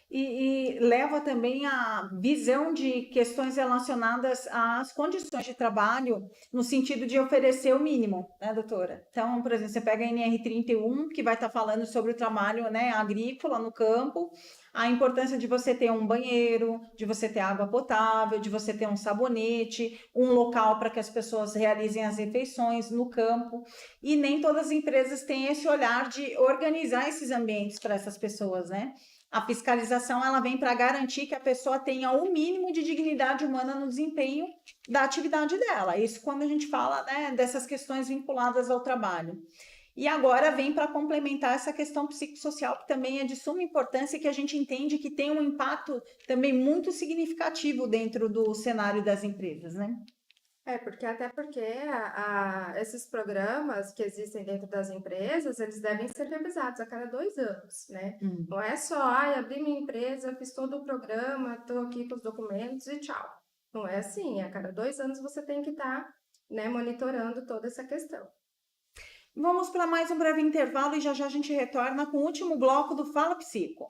e leva também a visão de questões relacionadas às condições de trabalho, no sentido de oferecer o mínimo, né, doutora? Então, por exemplo, você pega a NR31, que vai estar falando sobre o trabalho, né, agrícola no campo, a importância de você ter um banheiro, de você ter água potável, de você ter um sabonete, um local para que as pessoas realizem as refeições no campo, e nem todas as empresas têm esse olhar de organizar esses ambientes para essas pessoas, né? A fiscalização ela vem para garantir que a pessoa tenha o mínimo de dignidade humana no desempenho da atividade dela. Isso quando a gente fala, né, dessas questões vinculadas ao trabalho. E agora vem para complementar essa questão psicossocial, que também é de suma importância, que a gente entende que tem um impacto também muito significativo dentro do cenário das empresas, né? Até porque esses programas que existem dentro das empresas, eles devem ser revisados a cada 2 anos, né? Não é só, abri minha empresa, fiz todo o programa, estou aqui com os documentos e tchau. Não é assim, a cada 2 anos você tem que estar, né, monitorando toda essa questão. Vamos para mais um breve intervalo e já já a gente retorna com o último bloco do Fala Psico.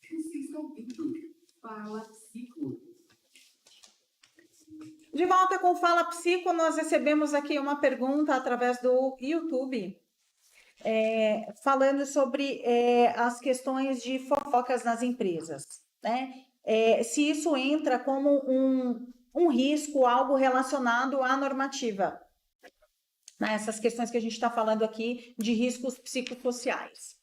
Você está ouvindo? Fala Psico. De volta com o Fala Psico, nós recebemos aqui uma pergunta através do YouTube, falando sobre as questões de fofocas nas empresas, né? Se isso entra como um risco, algo relacionado à normativa, né? Essas questões que a gente está falando aqui de riscos psicossociais.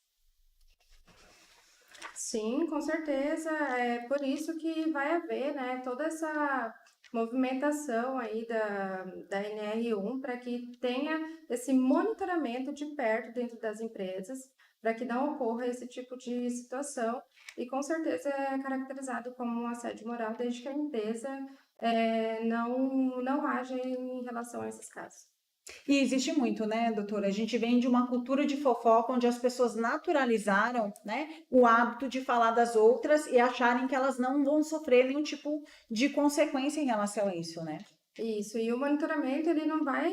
Sim, com certeza. É por isso que vai haver, né, toda essa movimentação aí da NR1 para que tenha esse monitoramento de perto dentro das empresas, para que não ocorra esse tipo de situação. E com certeza é caracterizado como um assédio moral desde que a empresa não age em relação a esses casos. E existe muito, né, doutora? A gente vem de uma cultura de fofoca onde as pessoas naturalizaram, né, o hábito de falar das outras e acharem que elas não vão sofrer nenhum tipo de consequência em relação a isso, né? Isso, e o monitoramento ele não vai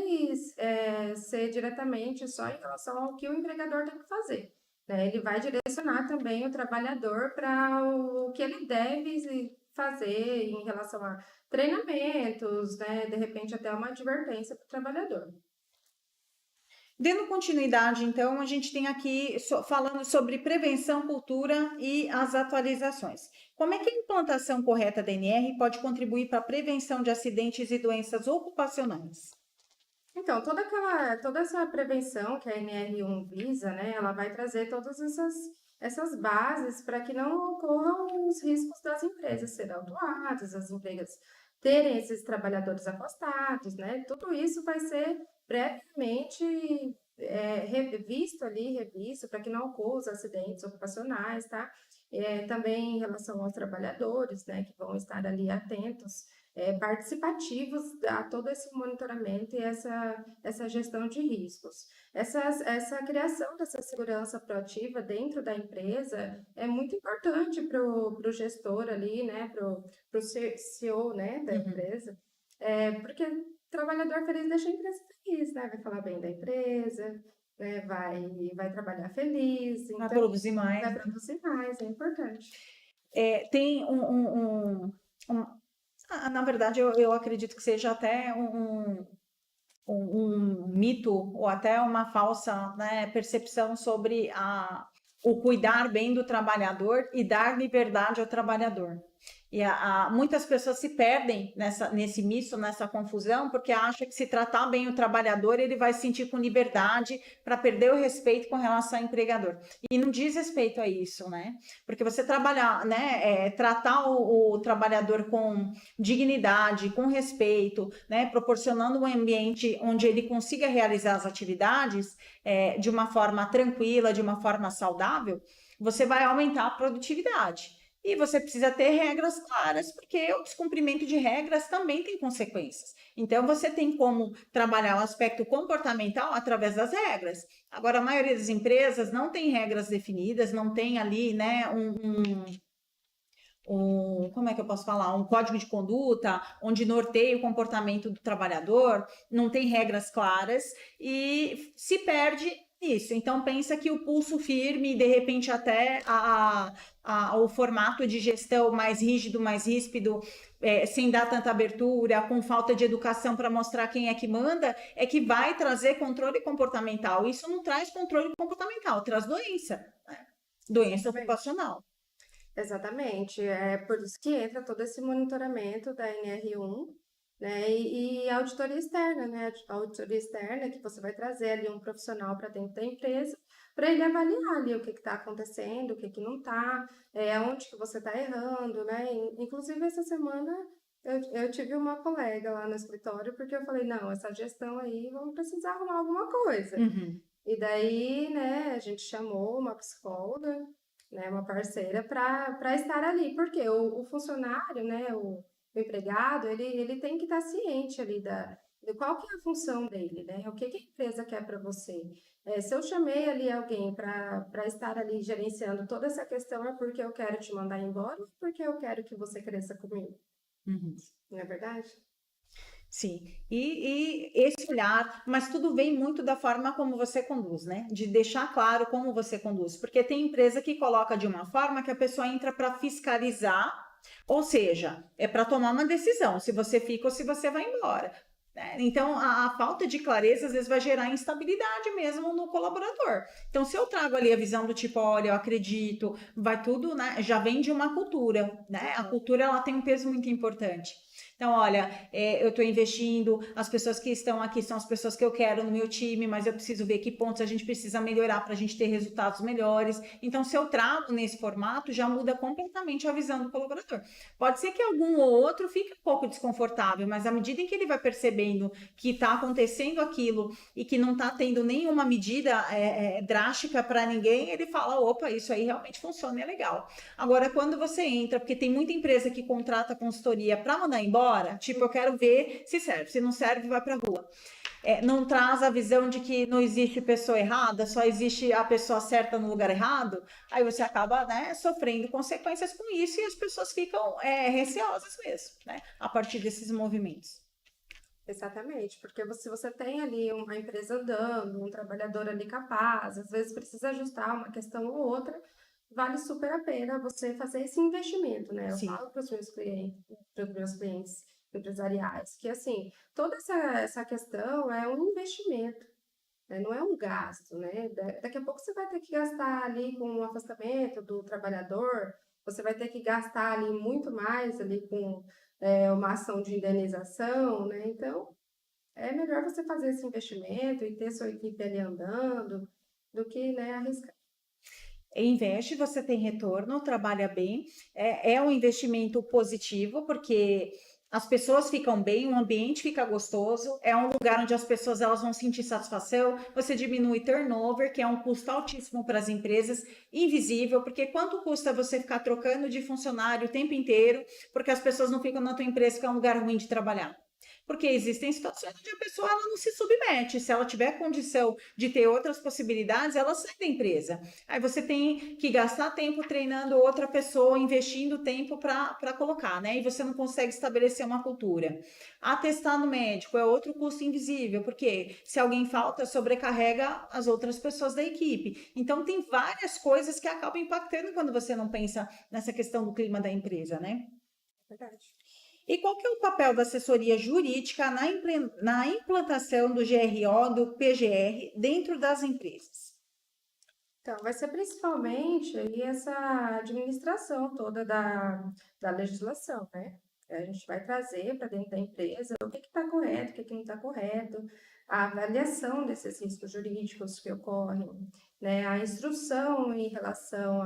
ser diretamente só em relação ao que o empregador tem que fazer, né? Ele vai direcionar também o trabalhador para o que ele deve fazer em relação a treinamentos, né? De repente até uma advertência para o trabalhador. Dando continuidade, então, a gente tem aqui falando sobre prevenção, cultura e as atualizações. Como é que a implantação correta da NR pode contribuir para a prevenção de acidentes e doenças ocupacionais? Então, toda essa prevenção que a NR1 visa, né, ela vai trazer todas essas bases para que não ocorram os riscos das empresas serem autuadas, as empresas terem esses trabalhadores afastados, né? Tudo isso vai ser brevemente revisto para que não ocorram os acidentes ocupacionais, tá? Também em relação aos trabalhadores, né, que vão estar ali atentos participativos a todo esse monitoramento e essa gestão de riscos. Essa criação dessa segurança proativa dentro da empresa é muito importante para o gestor ali, né, para o CEO, né, da empresa, porque o trabalhador feliz deixa a empresa feliz, né, vai falar bem da empresa, né, vai trabalhar feliz, Vai então produzir mais. vai produzir mais, é importante. Tem na verdade, eu acredito que seja até um mito ou até uma falsa, né, percepção sobre o cuidar bem do trabalhador e dar liberdade ao trabalhador. E muitas pessoas se perdem nesse misto, nessa confusão, porque acham que se tratar bem o trabalhador, ele vai se sentir com liberdade para perder o respeito com relação ao empregador. E não diz respeito a isso, né? Porque você trabalhar, né, tratar o trabalhador com dignidade, com respeito, né, proporcionando um ambiente onde ele consiga realizar as atividades de uma forma tranquila, de uma forma saudável, você vai aumentar a produtividade. E você precisa ter regras claras, porque o descumprimento de regras também tem consequências. Então, você tem como trabalhar o aspecto comportamental através das regras. Agora, a maioria das empresas não tem regras definidas, não tem ali, né, como é que eu posso falar? Um código de conduta, onde norteia o comportamento do trabalhador, não tem regras claras e se perde isso. Então, pensa que o pulso firme, de repente, até o formato de gestão mais rígido, mais ríspido, sem dar tanta abertura, com falta de educação para mostrar quem é que manda, é que vai trazer controle comportamental. Isso não traz controle comportamental, traz doença, né? Doença ocupacional. Exatamente, é por isso que entra todo esse monitoramento da NR1, né, e a auditoria externa, né, a auditoria externa que você vai trazer ali um profissional para dentro da empresa, para ele avaliar ali o que está acontecendo, o que não está, onde que você está errando, né, inclusive essa semana eu tive uma colega lá no escritório, porque eu falei, não, essa gestão aí, vamos precisar arrumar alguma coisa. Uhum. E daí, né, a gente chamou uma psicóloga, né, uma parceira para estar ali, porque o funcionário, né, o empregado, ele tem que estar ciente ali de qual que é a função dele, né, o que que a empresa quer para você. Se eu chamei ali alguém para estar ali gerenciando toda essa questão, é porque eu quero te mandar embora ou porque eu quero que você cresça comigo, não é verdade? Sim, e esse olhar, mas tudo vem muito da forma como você conduz, né? De deixar claro como você conduz, porque tem empresa que coloca de uma forma que a pessoa entra para fiscalizar, ou seja, é para tomar uma decisão, se você fica ou se você vai embora, né? Então, a falta de clareza às vezes vai gerar instabilidade mesmo no colaborador. Então, se eu trago ali a visão do tipo, olha, eu acredito, vai tudo, né? Já vem de uma cultura, né? A cultura ela tem um peso muito importante. Então, olha, eu estou investindo, as pessoas que estão aqui são as pessoas que eu quero no meu time, mas eu preciso ver que pontos a gente precisa melhorar para a gente ter resultados melhores. Então, se eu trago nesse formato, já muda completamente a visão do colaborador. Pode ser que algum ou outro fique um pouco desconfortável, mas à medida em que ele vai percebendo que está acontecendo aquilo e que não está tendo nenhuma medida drástica para ninguém, ele fala, opa, isso aí realmente funciona, é legal. Agora, quando você entra, porque tem muita empresa que contrata consultoria para mandar embora, tipo, eu quero ver se serve, se não serve, vai para a rua. Não traz a visão de que não existe pessoa errada, só existe a pessoa certa no lugar errado, aí você acaba, né, sofrendo consequências com isso e as pessoas ficam receosas mesmo, né, a partir desses movimentos. Exatamente, porque se você tem ali uma empresa andando, um trabalhador ali capaz, às vezes precisa ajustar uma questão ou outra, vale super a pena você fazer esse investimento, né? Eu Sim. falo para os meus clientes empresariais, que assim, toda essa questão é um investimento, né? Não é um gasto, né? Daqui a pouco você vai ter que gastar ali com o afastamento do trabalhador, você vai ter que gastar ali muito mais ali com uma ação de indenização, né? Então, é melhor você fazer esse investimento e ter sua equipe ali andando do que, né, arriscar. Investe, você tem retorno, trabalha bem, é um investimento positivo, porque as pessoas ficam bem, o ambiente fica gostoso, é um lugar onde as pessoas elas vão sentir satisfação, você diminui turnover, que é um custo altíssimo para as empresas, invisível, porque quanto custa você ficar trocando de funcionário o tempo inteiro, porque as pessoas não ficam na tua empresa, que é um lugar ruim de trabalhar? Porque existem situações onde a pessoa ela não se submete. Se ela tiver condição de ter outras possibilidades, ela sai da empresa. Aí você tem que gastar tempo treinando outra pessoa, investindo tempo para colocar, né? E você não consegue estabelecer uma cultura. Atestado médico é outro custo invisível, porque se alguém falta, sobrecarrega as outras pessoas da equipe. Então, tem várias coisas que acabam impactando quando você não pensa nessa questão do clima da empresa, né? Verdade. E qual que é o papel da assessoria jurídica na implantação do GRO, do PGR, dentro das empresas? Então, vai ser principalmente aí essa administração toda da legislação, né? A gente vai trazer para dentro da empresa o que está correto, o que não está correto, a avaliação desses riscos jurídicos que ocorrem, né? A instrução em relação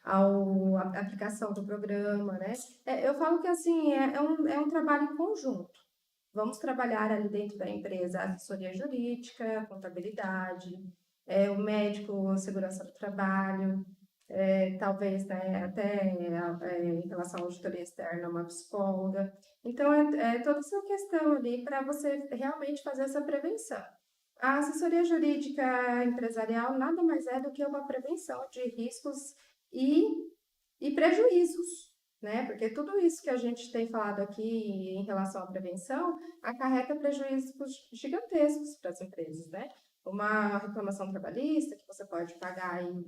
à aplicação do programa, né? Eu falo que, assim, é um trabalho em conjunto. Vamos trabalhar ali dentro da empresa assessoria jurídica, contabilidade, o médico, segurança do trabalho, talvez, né, até em relação à auditoria externa, uma psicóloga. Então, é toda essa questão ali para você realmente fazer essa prevenção. A assessoria jurídica empresarial nada mais é do que uma prevenção de riscos e prejuízos, né? Porque tudo isso que a gente tem falado aqui em relação à prevenção acarreta prejuízos gigantescos para as empresas, né? Uma reclamação trabalhista que você pode pagar em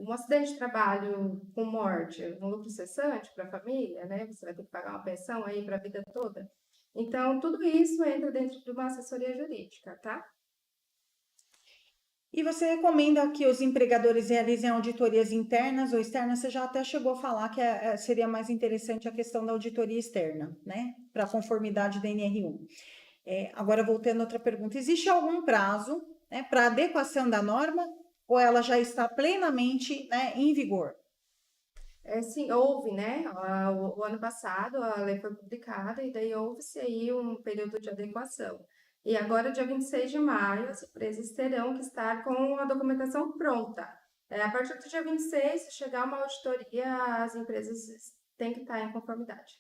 um acidente de trabalho com morte, um lucro cessante para a família, né? Você vai ter que pagar uma pensão aí para a vida toda. Então, tudo isso entra dentro de uma assessoria jurídica, tá? E você recomenda que os empregadores realizem auditorias internas ou externas? Você já até chegou a falar que seria mais interessante a questão da auditoria externa, né? Para a conformidade da NR1. Agora, voltando a outra pergunta, existe algum prazo, né, para adequação da norma ou ela já está plenamente, né, em vigor? Sim, houve, né? O ano passado a lei foi publicada e daí houve-se aí um período de adequação. E agora, dia 26 de maio, as empresas terão que estar com a documentação pronta. A partir do dia 26, se chegar uma auditoria, as empresas têm que estar em conformidade.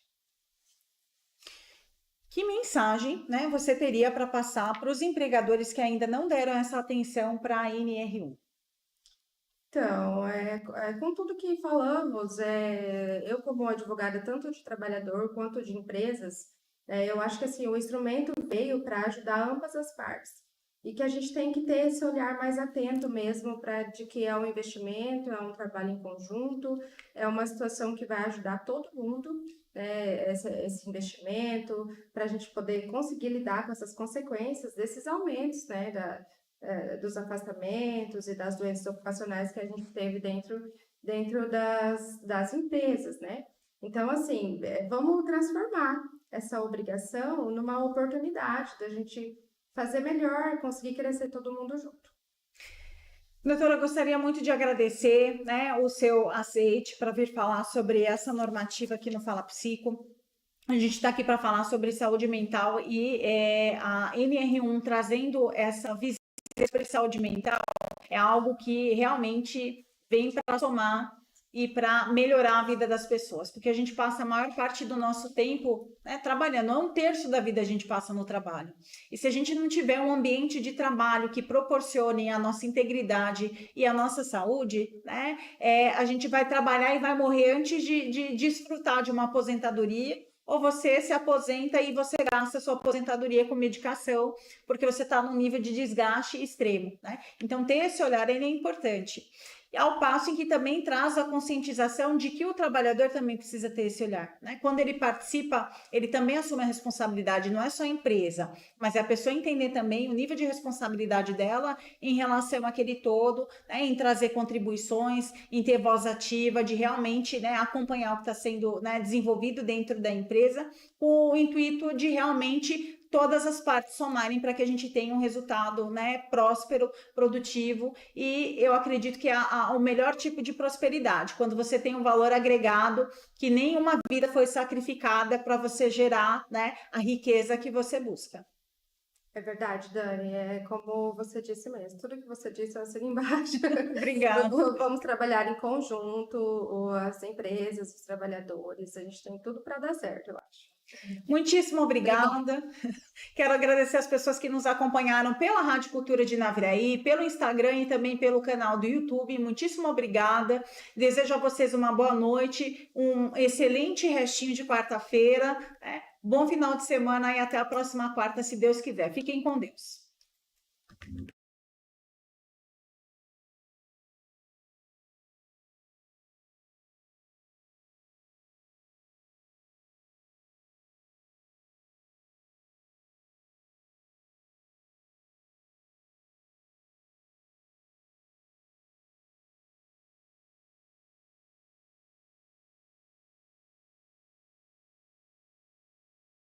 Que mensagem, né, você teria para passar para os empregadores que ainda não deram essa atenção para a NR1? Então, com tudo que falamos, eu como advogada tanto de trabalhador quanto de empresas, eu acho que assim, o instrumento veio para ajudar ambas as partes. E que a gente tem que ter esse olhar mais atento mesmo para de que é um investimento, é um trabalho em conjunto, é uma situação que vai ajudar todo mundo, né, esse investimento, para a gente poder conseguir lidar com essas consequências desses aumentos, né, dos afastamentos e das doenças ocupacionais que a gente teve dentro das empresas, né? Então, assim, vamos transformar essa obrigação numa oportunidade da gente fazer melhor, conseguir crescer todo mundo junto. Doutora, eu gostaria muito de agradecer, né, o seu aceite para vir falar sobre essa normativa aqui no Fala Psico. A gente está aqui para falar sobre saúde mental e a NR1 trazendo essa visão sobre saúde mental é algo que realmente vem para somar e para melhorar a vida das pessoas, porque a gente passa a maior parte do nosso tempo, né, trabalhando, 1/3 da vida a gente passa no trabalho. E se a gente não tiver um ambiente de trabalho que proporcione a nossa integridade e a nossa saúde, né, a gente vai trabalhar e vai morrer antes de desfrutar de uma aposentadoria. Ou você se aposenta e você gasta a sua aposentadoria com medicação, porque você está num nível de desgaste extremo, né? Então, ter esse olhar ele é importante. E ao passo em que também traz a conscientização de que o trabalhador também precisa ter esse olhar, né? Quando ele participa, ele também assume a responsabilidade, não é só a empresa, mas é a pessoa entender também o nível de responsabilidade dela em relação àquele todo, né? Em trazer contribuições, em ter voz ativa, de realmente, né, acompanhar o que está sendo, né, desenvolvido dentro da empresa, com o intuito de realmente todas as partes somarem para que a gente tenha um resultado, né, próspero, produtivo, e eu acredito que é o melhor tipo de prosperidade, quando você tem um valor agregado, que nenhuma vida foi sacrificada para você gerar, né, a riqueza que você busca. É verdade, Dani, é como você disse mesmo, tudo que você disse eu assino embaixo. Obrigada. Vamos trabalhar em conjunto, as empresas, os trabalhadores, a gente tem tudo para dar certo, eu acho. Muitíssimo obrigada. Quero agradecer as pessoas que nos acompanharam pela Rádio Cultura de Naviraí, pelo Instagram e também pelo canal do YouTube. Muitíssimo obrigada. Desejo a vocês uma boa noite, um excelente restinho de quarta-feira, né? Bom final de semana e até a próxima quarta, se Deus quiser. Fiquem com Deus.